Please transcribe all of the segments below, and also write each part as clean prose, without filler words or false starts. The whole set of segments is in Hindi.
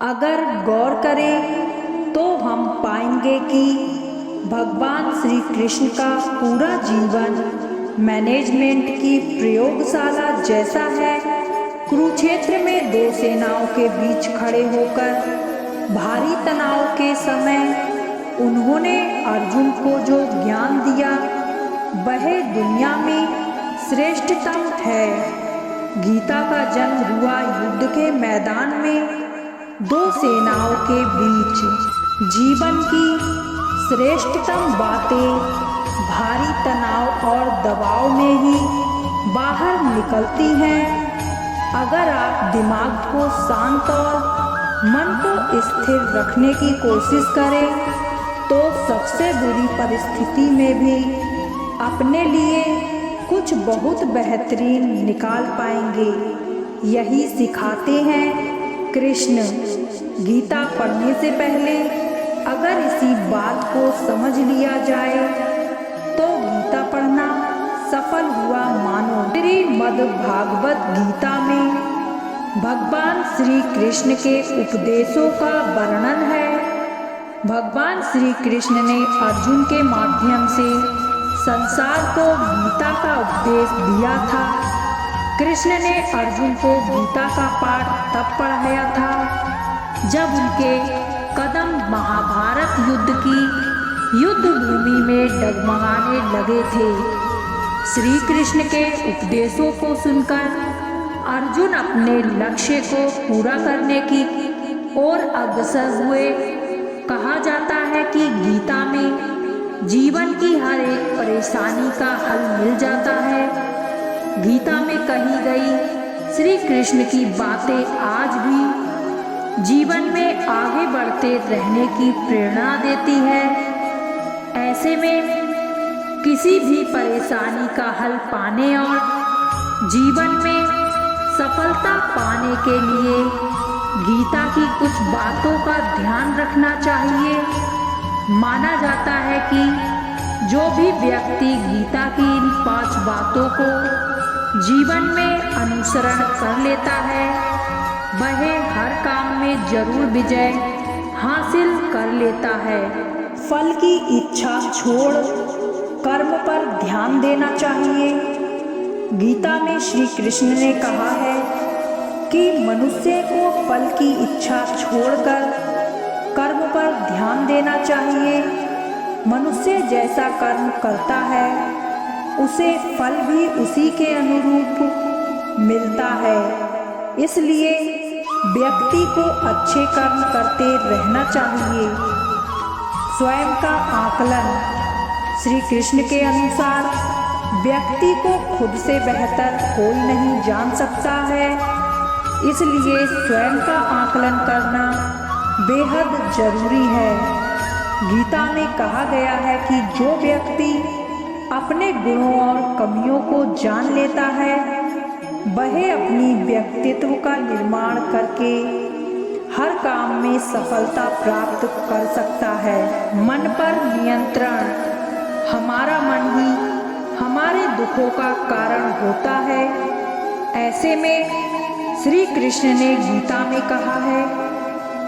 अगर गौर करें तो हम पाएंगे कि भगवान श्री कृष्ण का पूरा जीवन मैनेजमेंट की प्रयोगशाला जैसा है। कुरुक्षेत्र में दो सेनाओं के बीच खड़े होकर भारी तनाव के समय उन्होंने अर्जुन को जो ज्ञान दिया वह दुनिया में श्रेष्ठतम है। गीता का जन्म हुआ युद्ध के मैदान में दो सेनाओं के बीच। जीवन की श्रेष्ठतम बातें भारी तनाव और दबाव में ही बाहर निकलती हैं। अगर आप दिमाग को शांत और मन को स्थिर रखने की कोशिश करें तो सबसे बुरी परिस्थिति में भी अपने लिए कुछ बहुत बेहतरीन निकाल पाएंगे। यही सिखाते हैं कृष्ण। गीता पढ़ने से पहले अगर इसी बात को समझ लिया जाए तो गीता पढ़ना सफल हुआ मानो। श्रीमद् भागवत गीता में भगवान श्री कृष्ण के उपदेशों का वर्णन है। भगवान श्री कृष्ण ने अर्जुन के माध्यम से संसार को गीता का उपदेश दिया था। कृष्ण ने अर्जुन को गीता का पाठ तब पढ़ाया था जब उनके कदम महाभारत युद्ध की युद्ध भूमि में डगमगाने लगे थे। श्री कृष्ण के उपदेशों को सुनकर अर्जुन अपने लक्ष्य को पूरा करने की ओर अग्रसर हुए। कहा जाता है कि गीता में जीवन की हर एक परेशानी का हल मिल जाता है। गीता में कही गई श्री कृष्ण की बातें आज भी जीवन में आगे बढ़ते रहने की प्रेरणा देती है। ऐसे में किसी भी परेशानी का हल पाने और जीवन में सफलता पाने के लिए गीता की कुछ बातों का ध्यान रखना चाहिए। माना जाता है कि जो भी व्यक्ति गीता की इन 5 बातों को जीवन में अनुसरण कर लेता है वह हर काम में जरूर विजय हासिल कर लेता है। फल की इच्छा छोड़ कर्म पर ध्यान देना चाहिए। गीता में श्री कृष्ण ने कहा है कि मनुष्य को फल की इच्छा छोड़कर कर्म पर ध्यान देना चाहिए। मनुष्य जैसा कर्म करता है उसे फल भी उसी के अनुरूप मिलता है। इसलिए व्यक्ति को अच्छे कर्म करते रहना चाहिए। स्वयं का आकलन। श्री कृष्ण के अनुसार व्यक्ति को खुद से बेहतर कोई नहीं जान सकता है। इसलिए स्वयं का आकलन करना बेहद जरूरी है। गीता में कहा गया है कि जो व्यक्ति अपने गुणों और कमियों को जान लेता है वह अपनी व्यक्तित्व का निर्माण करके हर काम में सफलता प्राप्त कर सकता है। मन पर नियंत्रण। हमारा मन ही हमारे दुखों का कारण होता है। ऐसे में श्री कृष्ण ने गीता में कहा है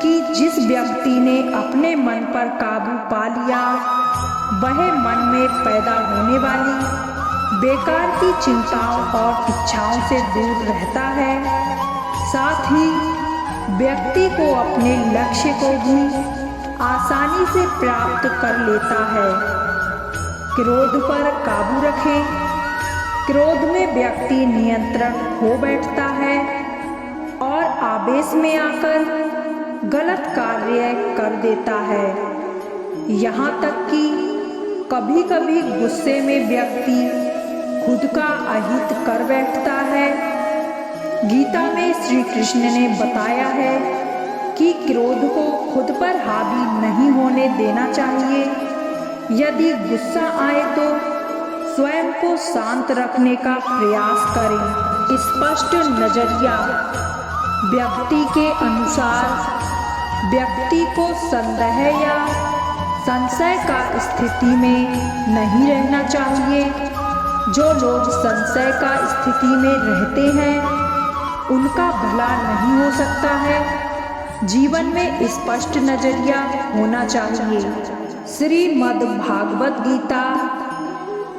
कि जिस व्यक्ति ने अपने मन पर काबू पा लिया वह मन में पैदा होने वाली बेकार की चिंताओं और इच्छाओं से दूर रहता है। साथ ही व्यक्ति को अपने लक्ष्य को भी आसानी से प्राप्त कर लेता है। क्रोध पर काबू रखें। क्रोध में व्यक्ति नियंत्रण खो बैठता है और आवेश में आकर गलत कार्य कर देता है। यहाँ तक कि कभी कभी गुस्से में व्यक्ति खुद का अहित कर बैठता है। गीता में श्री कृष्ण ने बताया है कि क्रोध को खुद पर हावी नहीं होने देना चाहिए। यदि गुस्सा आए तो स्वयं को शांत रखने का प्रयास करें। स्पष्ट नजरिया। व्यक्ति के अनुसार व्यक्ति को संदेह या संशय का स्थिति में नहीं रहना चाहिए। जो लोग संशय का स्थिति में रहते हैं उनका भला नहीं हो सकता है। जीवन में स्पष्ट नजरिया होना चाहिए। श्रीमद् भागवत गीता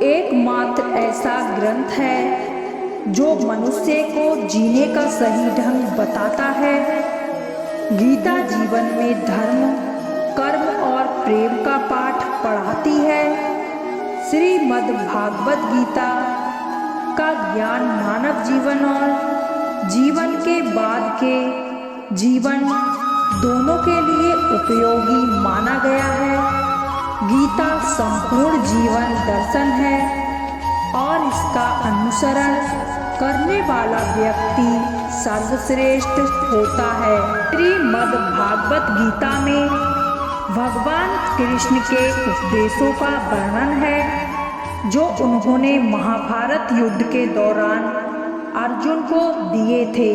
एकमात्र ऐसा ग्रंथ है जो मनुष्य को जीने का सही ढंग बताता है। गीता जीवन में धर्म, कर्म और प्रेम का पाठ पढ़ाती है। श्रीमद् भागवत गीता का ज्ञान मानव जीवन और जीवन के बाद के जीवन दोनों के लिए उपयोगी माना गया है। गीता संपूर्ण जीवन दर्शन है और इसका अनुसरण करने वाला व्यक्ति सर्वश्रेष्ठ होता है। श्रीमद् भागवत गीता में भगवान कृष्ण के उपदेशों का वर्णन है जो उन्होंने महाभारत युद्ध के दौरान अर्जुन को दिए थे।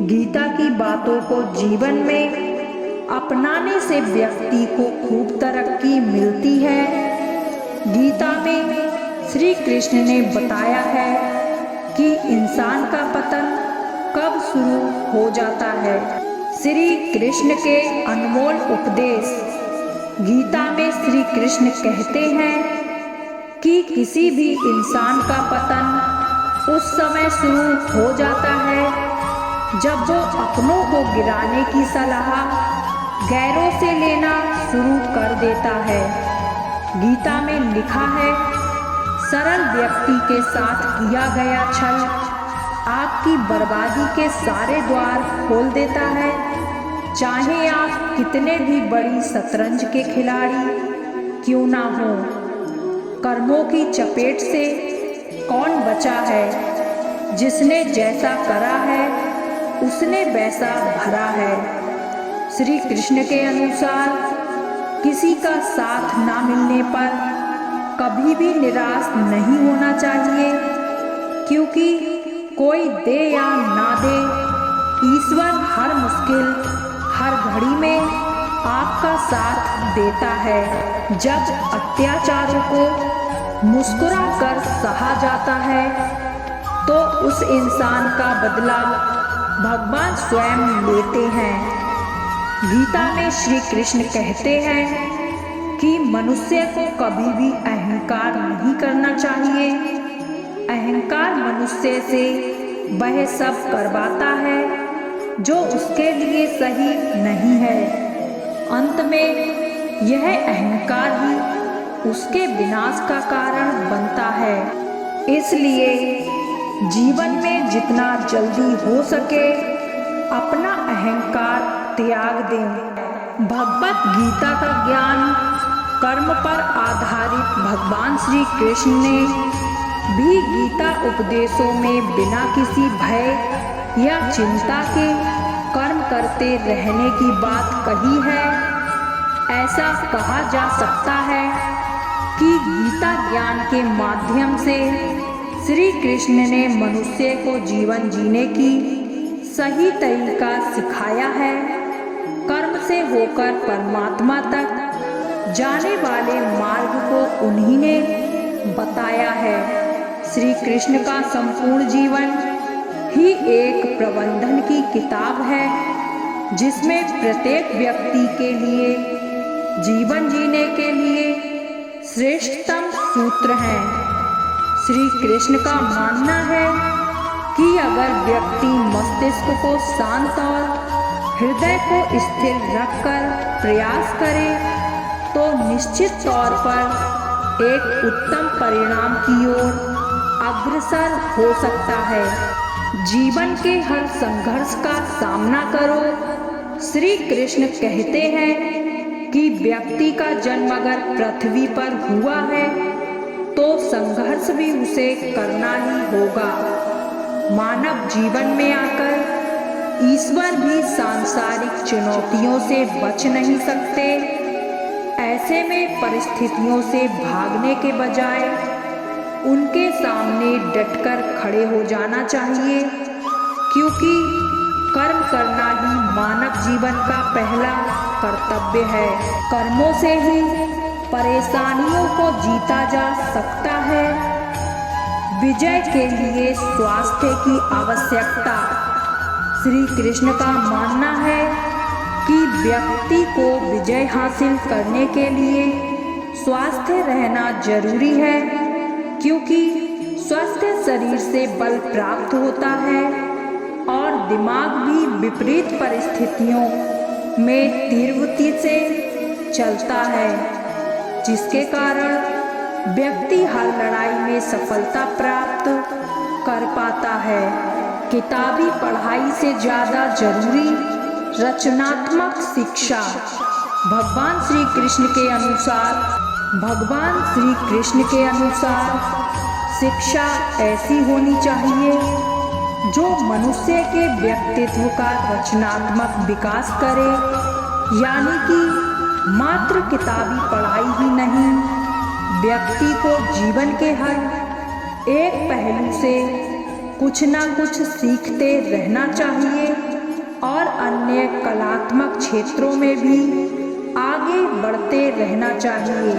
गीता की बातों को जीवन में अपनाने से व्यक्ति को खूब तरक्की मिलती है। गीता में श्री कृष्ण ने बताया है कि इंसान का पतन कब शुरू हो जाता है। श्री कृष्ण के अनमोल उपदेश। गीता में श्री कृष्ण कहते हैं कि किसी भी इंसान का पतन उस समय शुरू हो जाता है जब वो अपनों को गिराने की सलाह गैरों से लेना शुरू कर देता है। गीता में लिखा है, सरल व्यक्ति के साथ किया गया छल आपकी बर्बादी के सारे द्वार खोल देता है। चाहे आप कितने भी बड़ी शतरंज के खिलाड़ी क्यों ना हो, कर्मों की चपेट से कौन बचा है। जिसने जैसा करा है उसने वैसा भरा है। श्री कृष्ण के अनुसार किसी का साथ ना मिलने पर कभी भी निराश नहीं होना चाहिए, क्योंकि कोई दे या ना दे, ईश्वर हर मुश्किल हर घड़ी में आपका साथ देता है। जब अत्याचारों को मुस्कुरा कर सहा जाता है तो उस इंसान का बदला भगवान स्वयं लेते हैं। गीता में श्री कृष्ण कहते हैं कि मनुष्य को कभी भी अहंकार नहीं करना चाहिए। अहंकार मनुष्य से वह सब करवाता है जो उसके लिए सही नहीं है। अंत में यह अहंकार ही उसके विनाश का कारण बनता है। इसलिए जीवन में जितना जल्दी हो सके अपना अहंकार त्याग दें। भगवत गीता का ज्ञान कर्म पर आधारित भगवान श्री कृष्ण ने भी गीता उपदेशों में बिना किसी भय या चिंता के कर्म करते रहने की बात कही है। ऐसा कहा जा सकता है कि गीता ज्ञान के माध्यम से श्री कृष्ण ने मनुष्य को जीवन जीने की सही तरीका सिखाया है। कर्म से होकर परमात्मा तक जाने वाले मार्ग को उन्हीं ने बताया है। श्री कृष्ण का संपूर्ण जीवन ही एक प्रबंधन की किताब है जिसमें प्रत्येक व्यक्ति के लिए जीवन जीने के लिए श्रेष्ठतम सूत्र हैं। श्री कृष्ण का मानना है कि अगर व्यक्ति मस्तिष्क को शांत और हृदय को स्थिर रखकर प्रयास करे तो निश्चित तौर पर एक उत्तम परिणाम की ओर अग्रसर हो सकता है। जीवन के हर संघर्ष का सामना करो। श्री कृष्ण कहते हैं कि व्यक्ति का जन्म अगर पृथ्वी पर हुआ है तो संघर्ष भी उसे करना ही होगा। मानव जीवन में आकर ईश्वर भी सांसारिक चुनौतियों से बच नहीं सकते। ऐसे में परिस्थितियों से भागने के बजाय उनके सामने डटकर खड़े हो जाना चाहिए, क्योंकि कर्म करना ही मानव जीवन का पहला कर्तव्य है। कर्मों से ही परेशानियों को जीता जा सकता है। विजय के लिए स्वास्थ्य की आवश्यकता। श्री कृष्ण का मानना है व्यक्ति को विजय हासिल करने के लिए स्वस्थ रहना जरूरी है, क्योंकि स्वस्थ शरीर से बल प्राप्त होता है और दिमाग भी विपरीत परिस्थितियों में तीव्रता से चलता है, जिसके कारण व्यक्ति हर लड़ाई में सफलता प्राप्त कर पाता है। किताबी पढ़ाई से ज़्यादा जरूरी रचनात्मक शिक्षा। भगवान श्री कृष्ण के अनुसार शिक्षा ऐसी होनी चाहिए जो मनुष्य के व्यक्तित्व का रचनात्मक विकास करे, यानी कि मात्र किताबी पढ़ाई ही नहीं, व्यक्ति को जीवन के हर एक पहलू से कुछ ना कुछ सीखते रहना चाहिए और अन्य कलात्मक क्षेत्रों में भी आगे बढ़ते रहना चाहिए।